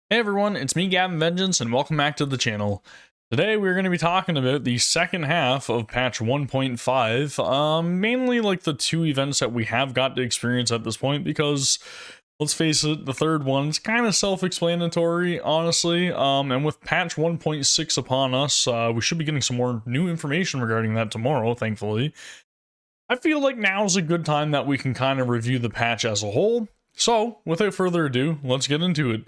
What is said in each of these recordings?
Hey everyone, it's me Gavin Vengeance and welcome back to the channel. Today we're going to be talking about the second half of patch 1.5, mainly like the two events that we have got to experience at this point because, let's face it, the third one's kind of self-explanatory, honestly, and with patch 1.6 upon us, we should be getting some more new information regarding that tomorrow, thankfully. I feel like now's a good time that we can kind of review the patch as a whole, so without further ado, let's get into it.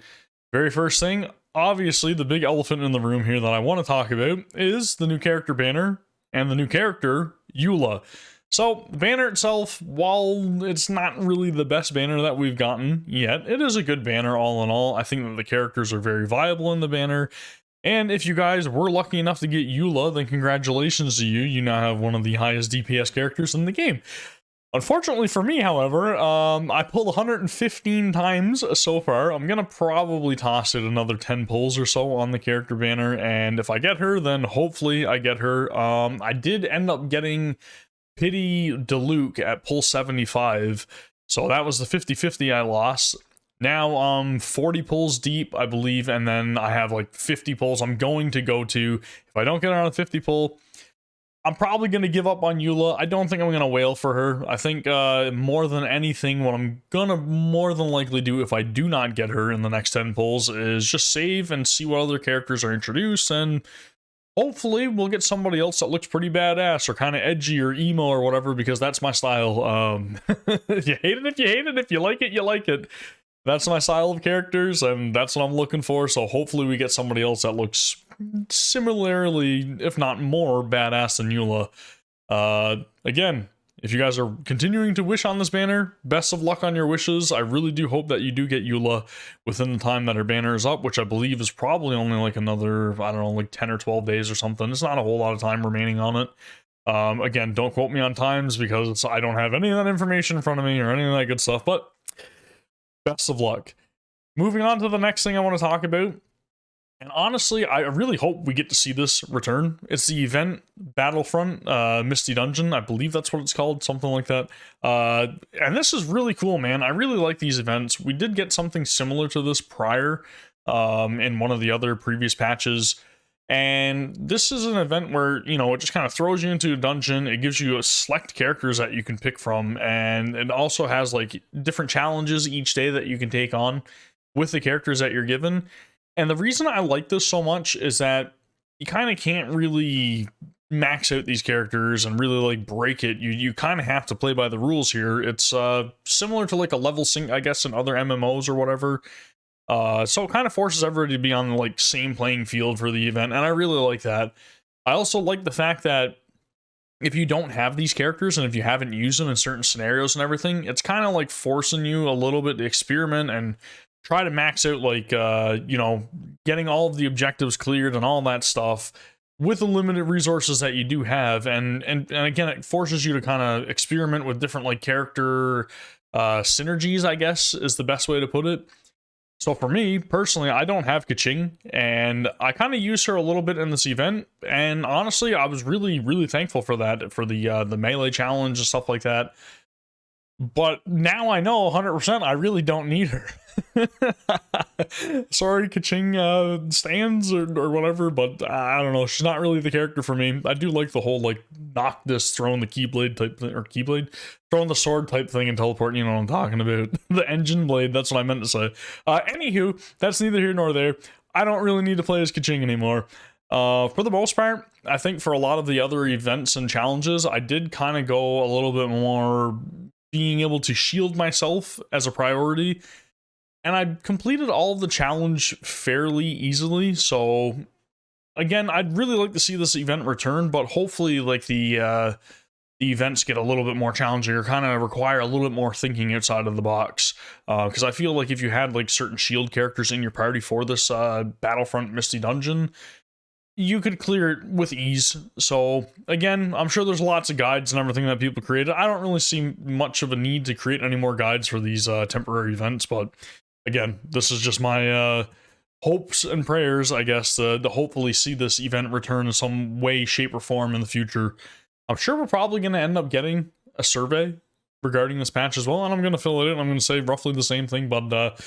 Very first thing, obviously the big elephant in the room here that I want to talk about is the new character banner and the new character, Eula. So, the banner itself, while it's not really the best banner that we've gotten yet, it is a good banner all in all. I think that the characters are very viable in the banner. And if you guys were lucky enough to get Eula, then congratulations to you. You now have one of the highest DPS characters in the game. Unfortunately for me, however, I pulled 115 times so far. I'm gonna probably toss it another 10 pulls or so on the character banner, and if I get her, then hopefully I get her. I did end up getting Pity Diluc at pull 75, so that was the 50-50 I lost. Now 40 pulls deep, I believe, and then I have like 50 pulls I'm going to go to. If I don't get her on a 50 pull, I'm probably going to give up on Eula. I don't think I'm going to wail for her. I think more than anything, what I'm going to more than likely do if I do not get her in the next 10 pulls is just save and see what other characters are introduced, and hopefully we'll get somebody else that looks pretty badass or kind of edgy or emo or whatever, because that's my style. You hate it if you hate it. If you like it, you like it. That's my style of characters, and that's what I'm looking for, so hopefully we get somebody else that looks similarly, if not more, badass than Eula. Again, if you guys are continuing to wish on this banner, best of luck on your wishes. I really do hope that you do get Eula within the time that her banner is up, which I believe is probably only like another, I don't know, like 10 or 12 days or something. It's not a whole lot of time remaining on it. Again, don't quote me on times because I don't have any of that information in front of me or any of that good stuff, but best of luck. Moving on to the next thing I want to talk about. And honestly, I really hope we get to see this return. It's the event Battlefront Misty Dungeon. I believe that's what it's called, something like that. And this is really cool, man. I really like these events. We did get something similar to this prior in one of the other previous patches. And this is an event where, you know, it just kind of throws you into a dungeon. It gives you a select characters that you can pick from. And it also has like different challenges each day that you can take on with the characters that you're given. And the reason I like this so much is that you kind of can't really max out these characters and really like break it. You kind of have to play by the rules here. It's similar to like a level sync, I guess, in other MMOs or whatever. So it kind of forces everybody to be on the like same playing field for the event, and I really like that. I also like the fact that if you don't have these characters and if you haven't used them in certain scenarios and everything, it's kind of like forcing you a little bit to experiment and try to max out, like, you know, getting all of the objectives cleared and all that stuff with the limited resources that you do have. And again, it forces you to kind of experiment with different, like, character synergies, I guess, is the best way to put it. So for me, personally, I don't have Kaching, and I kind of use her a little bit in this event, and honestly, I was really, really thankful for that, for the melee challenge and stuff like that. But now I know 100% I really don't need her. Sorry, Kaching stands or whatever, but I don't know. She's not really the character for me. I do like the whole, like, knock this, throwing the Keyblade type thing, or Keyblade? Throwing the sword type thing and teleporting, you know what I'm talking about. The engine blade, that's what I meant to say. Anywho, that's neither here nor there. I don't really need to play as Kaching anymore. For the most part, I think for a lot of the other events and challenges, I did kind of go a little bit more being able to shield myself as a priority, and I completed all of the challenge fairly easily. So again, I'd really like to see this event return, but hopefully like the events get a little bit more challenging or kind of require a little bit more thinking outside of the box, because I feel like if you had like certain shield characters in your party for this Battlefront Misty Dungeon, you could clear it with ease. So again, I'm sure there's lots of guides and everything that people created. I don't really see much of a need to create any more guides for these temporary events, but again, this is just my hopes and prayers, I guess, to hopefully see this event return in some way, shape, or form in the future. I'm sure we're probably going to end up getting a survey regarding this patch as well, and I'm going to fill it in. I'm going to say roughly the same thing, but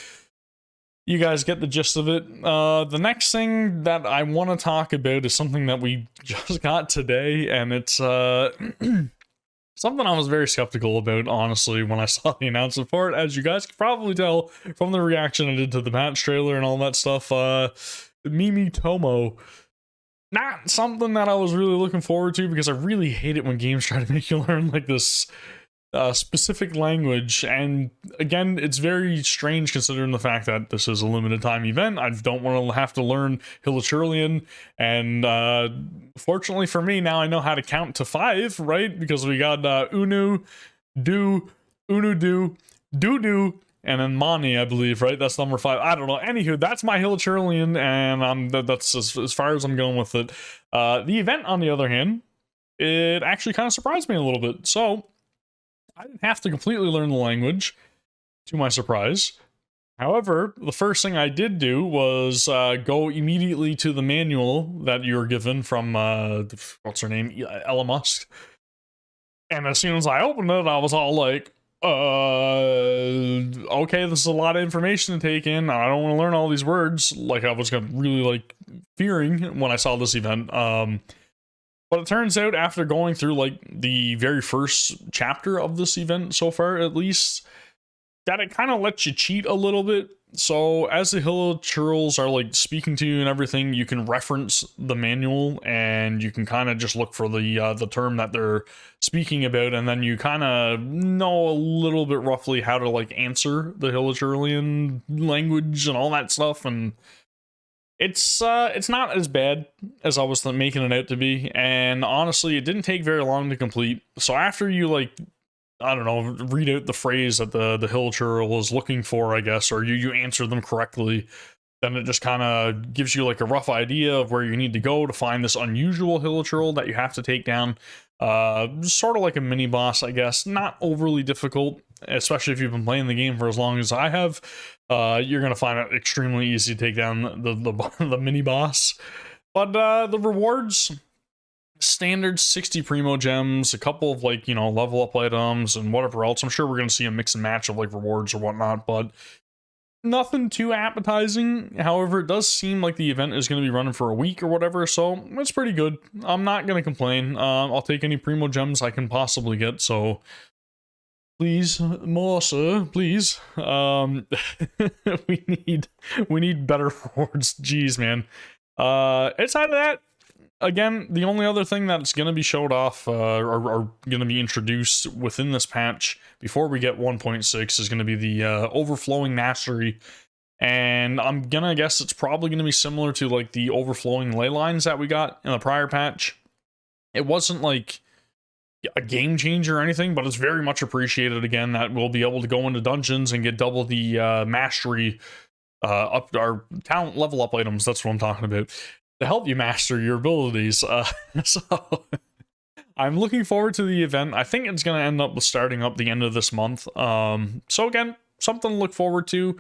you guys get the gist of it. The next thing that I want to talk about is something that we just got today, and it's something I was very skeptical about, honestly, when I saw the announcement for it. As you guys can probably tell from the reaction I did to the patch trailer and all that stuff, Mimi Tomo. Not something that I was really looking forward to, because I really hate it when games try to make you learn like this specific language. And again, it's very strange considering the fact that this is a limited time event. I don't want to have to learn Hilichurlian, and fortunately for me, now I know how to count to 5, right? Because we got Unu, Do, Unu Do, Do, and then Mani, I believe, right? That's number 5. I don't know. Anywho, that's my Hilichurlian, and that's as far as I'm going with it. The event, on the other hand, it actually kind of surprised me a little bit. So I didn't have to completely learn the language, to my surprise. However, the first thing I did do was go immediately to the manual that you were given from, what's her name, Ella Musk. And as soon as I opened it, I was all like, okay, this is a lot of information to take in. I don't want to learn all these words like I was really like fearing when I saw this event. But it turns out, after going through like the very first chapter of this event so far, at least, that it kind of lets you cheat a little bit. So as the Hilichurls are like speaking to you and everything, you can reference the manual and you can kind of just look for the term that they're speaking about, and then you kind of know a little bit roughly how to like answer the Hilichurlian language and all that stuff. And it's not as bad as I was making it out to be, and honestly, it didn't take very long to complete. So after you like, I don't know, read out the phrase that the Hilichurl is looking for, I guess, or you answer them correctly, then it just kind of gives you like a rough idea of where you need to go to find this unusual Hilichurl that you have to take down. Sort of like a mini boss, I guess. Not overly difficult, especially if you've been playing the game for as long as I have. You're gonna find it extremely easy to take down the mini boss. But the rewards, standard 60 primo gems, a couple of like, you know, level up items and whatever else. I'm sure we're gonna see a mix and match of like rewards or whatnot, but nothing too appetizing. However, it does seem like the event is going to be running for a week or whatever, so it's pretty good. I'm not going to complain. I'll take any primo gems I can possibly get, so please, more, sir, please. we need better rewards. Jeez, man. Outside of that, again, the only other thing that's going to be showed off or going to be introduced within this patch before we get 1.6 is going to be the overflowing mastery. And I'm going to guess it's probably going to be similar to like the overflowing ley lines that we got in the prior patch. It wasn't like a game changer or anything, but it's very much appreciated again that we'll be able to go into dungeons and get double the mastery up our talent level up items. That's what I'm talking about, to help you master your abilities. So I'm looking forward to the event. I think it's going to end up with starting up the end of this month. So again, something to look forward to.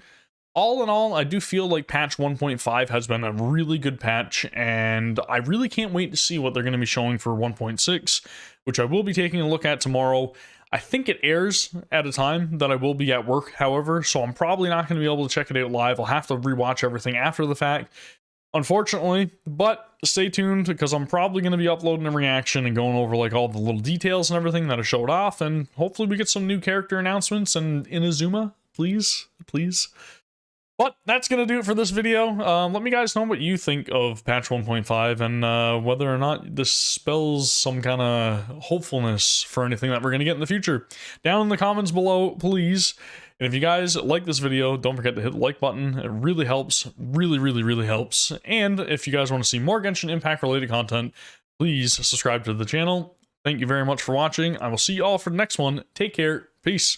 All in all, I do feel like patch 1.5 has been a really good patch, and I really can't wait to see what they're going to be showing for 1.6, which I will be taking a look at tomorrow. I think it airs at a time that I will be at work, however, so I'm probably not going to be able to check it out live. I'll have to rewatch everything after the fact, unfortunately, but stay tuned, because I'm probably going to be uploading a reaction and going over like all the little details and everything that I showed off, and hopefully we get some new character announcements and Inazuma, please. But that's going to do it for this video. Let me guys know what you think of patch 1.5 and whether or not this spells some kind of hopefulness for anything that we're going to get in the future. Down in the comments below, please. And if you guys like this video, don't forget to hit the like button. It really helps. Really helps. And if you guys want to see more Genshin Impact related content, please subscribe to the channel. Thank you very much for watching. I will see you all for the next one. Take care. Peace.